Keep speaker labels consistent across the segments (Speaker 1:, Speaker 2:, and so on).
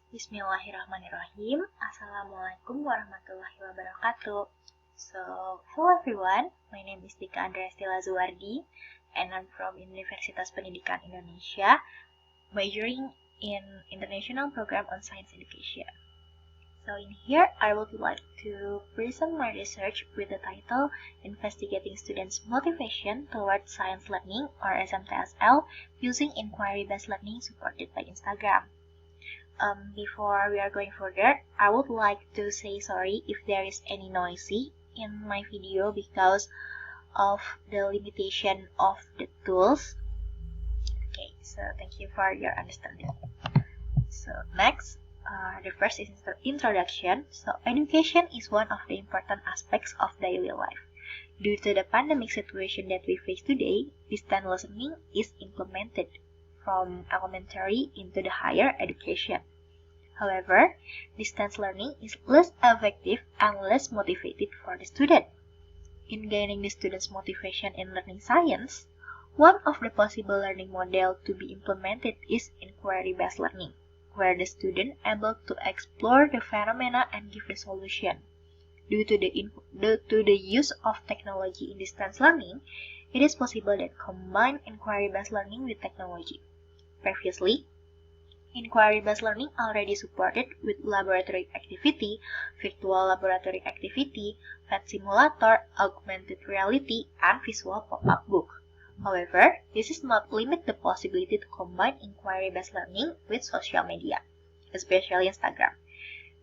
Speaker 1: Bismillahirrahmanirrahim. Assalamualaikum warahmatullahi wabarakatuh. So, hello everyone. My name is Andraresti Lazuardi, and I'm from Universitas Pendidikan Indonesia, majoring in International Program on Science Education. So in here, I would like to present my research with the title Investigating Students' Motivation Towards Science Learning, or ICMScE, using Inquiry-Based Learning supported by Instagram. Before we are going further, I would like to say sorry if there is any noisy in my video because of the limitation of the tools. Okay, so thank you for your understanding. So next, the first is introduction. So education is one of the important aspects of daily life. Due to the pandemic situation that we face today, distance learning is implemented from elementary into the higher education. However, distance learning is less effective and less motivated for the student. In gaining the student's motivation in learning science, one of the possible learning model to be implemented is inquiry-based learning, where the student able to explore the phenomena and give the solution. Due to the use of technology in distance learning, it is possible that combine inquiry-based learning with technology. Previously, inquiry-based learning already supported with laboratory activity, virtual laboratory activity, pet simulator, augmented reality, and visual pop-up book. However, this is not limit the possibility to combine inquiry-based learning with social media, especially Instagram.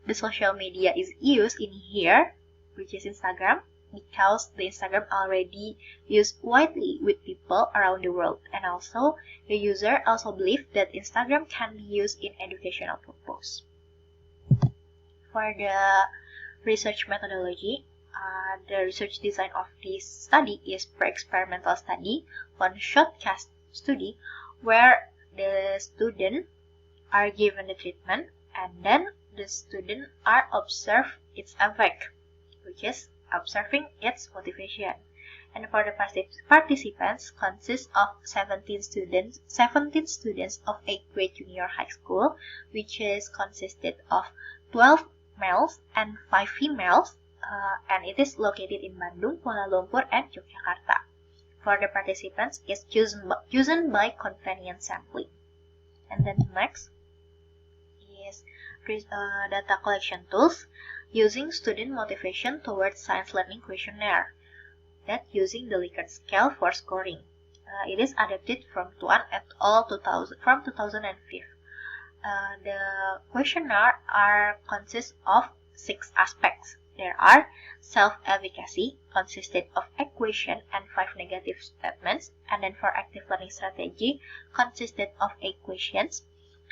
Speaker 1: The social media is used in here, which is Instagram, because the Instagram already used widely with people around the world, and also the user also believe that Instagram can be used in educational purpose. For the research methodology, the research design of this study is pre-experimental study, one-shot case study, where the students are given the treatment and then the students are observed its effect, which is observing its motivation. And for the participants consists of 17 students of 8th grade junior high school, which is consisted of 12 males and 5 females, and it is located in Bandung, Kuala Lumpur, and Yogyakarta. For the participants, is chosen by convenience sampling. And then next is data collection tools using student motivation towards science learning questionnaire that using the Likert scale for scoring. It is adapted from Tuan et al. 2005. The questionnaire consists of 6 aspects. There are self-efficacy, consisted of 8 questions and 5 negative statements, and then for active learning strategy, consisted of 8 questions,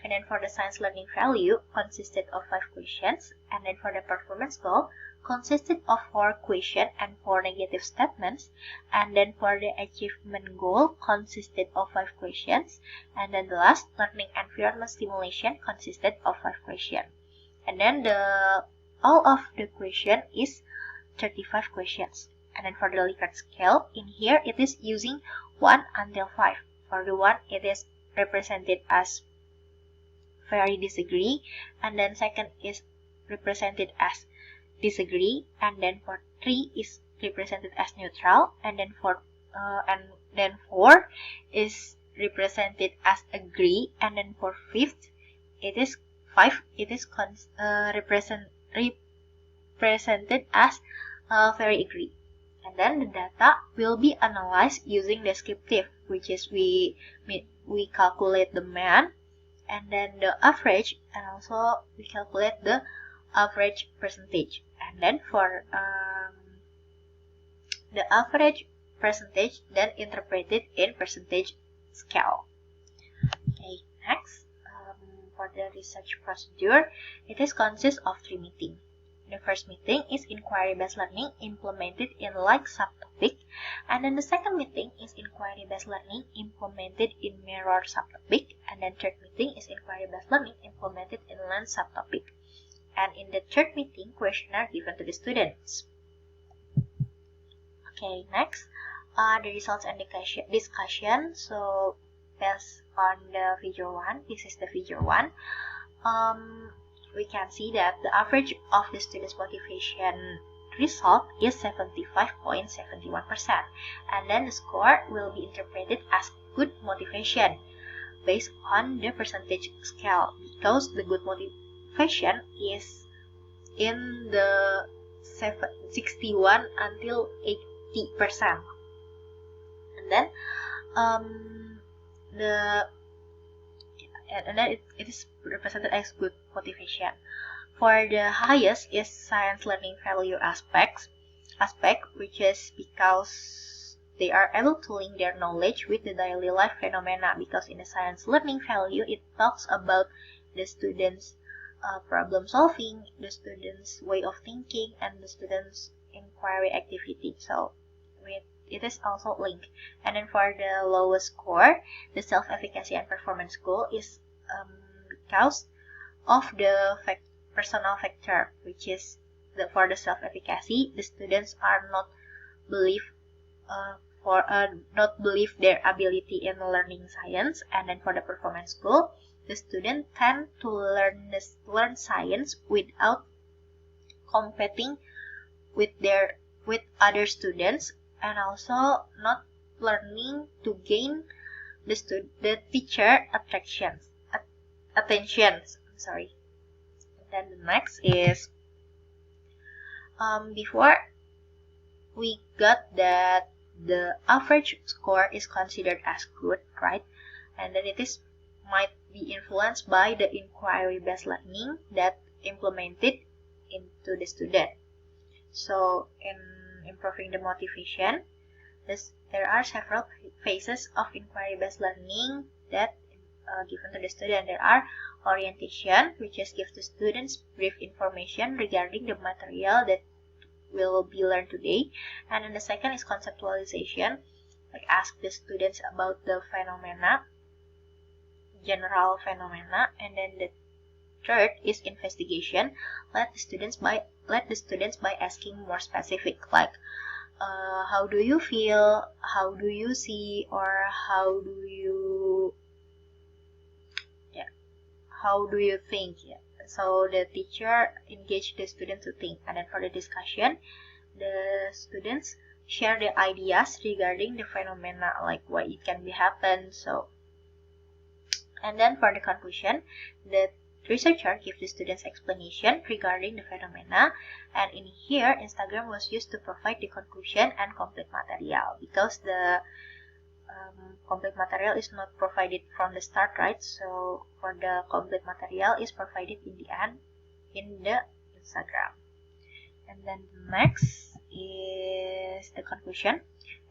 Speaker 1: and then for the science learning value, consisted of 5 questions, and then for the performance goal, consisted of 4 questions and 4 negative statements, and then for the achievement goal, consisted of 5 questions, and then the last, learning environment stimulation, consisted of 5 questions. And then all of the question is 35 questions. And then for the Likert scale, in here it is using 1 until 5. For the 1, it is represented as very disagree, and then second is represented as disagree, and then for 3 is represented as neutral, and then 4 is represented as agree, and then for 5th it is represented as very agree. And then the data will be analyzed using descriptive, which is we calculate the mean, and then the average, and also we calculate the average percentage. And then for the average percentage, then interpreted in percentage scale. Okay, next, for the research procedure, it consists of 3 meetings. The first meeting is inquiry-based learning implemented in like subtopic, and then the second meeting is inquiry-based learning implemented in mirror subtopic, and then third meeting is inquiry-based learning implemented in lens subtopic. And in the third meeting, questionnaire given to the students. Okay, next, the results and discussion. So based on the figure 1, this is the figure 1. we can see that the average of the student's motivation result is 75.71%, and then the score will be interpreted as good motivation based on the percentage scale, because the good motivation is in the 61 until 80%, and then it is represented as good motivation. For the highest is science learning value aspect, which is because they are able to link their knowledge with the daily life phenomena, because in the science learning value it talks about the students' problem solving, the students' way of thinking, and the students' inquiry activity. So it is also linked. And then for the lowest score, the self-efficacy and performance goal is because of the personal factor, which is for the self-efficacy, the students are not believe their ability in learning science, and then for the performance goal, the students tend to learn science without competing with other students, and also not learning to gain the teacher attention. Then the next is before we got that the average score is considered as good, right? And then it might be influenced by the inquiry-based learning that implemented into the student. So in improving the motivation, there are several phases of inquiry-based learning that given to the student. There are orientation, which is give the students brief information regarding the material that will be learned today. And then the second is conceptualization, like ask the students about the phenomena, general phenomena. And then the third is investigation, let the students by asking more specific, like how do you feel, how do you see, or how do you think. So the teacher engaged the student to think. And then for the discussion, the students share their ideas regarding the phenomena, like why it can be happen. So, and then for the conclusion, the researcher gives the students explanation regarding the phenomena, and in here Instagram was used to provide the conclusion and complete material, because the complete material is not provided from the start, right? So for the complete material is provided in the end in the Instagram. And then the next is the conclusion.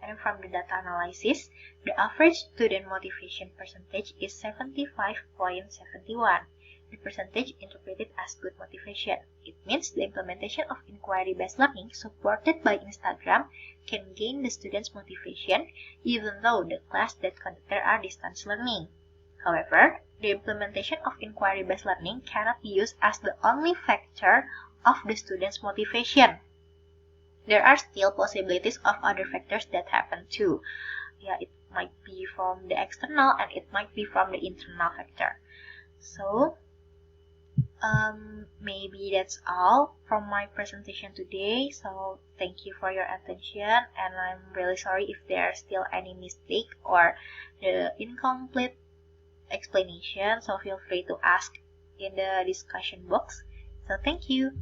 Speaker 1: And from the data analysis, the average student motivation percentage is 75.71. The percentage interpreted as good motivation. It means the implementation of inquiry-based learning supported by Instagram can gain the students' motivation even though the class that conducted are distance learning. However, the implementation of inquiry-based learning cannot be used as the only factor of the students' motivation. There are still possibilities of other factors that happen too. It might be from the external and it might be from the internal factor. So, maybe that's all from my presentation today. So thank you for your attention, and I'm really sorry if there are still any mistake or the incomplete explanation. So feel free to ask in the discussion box. So thank you.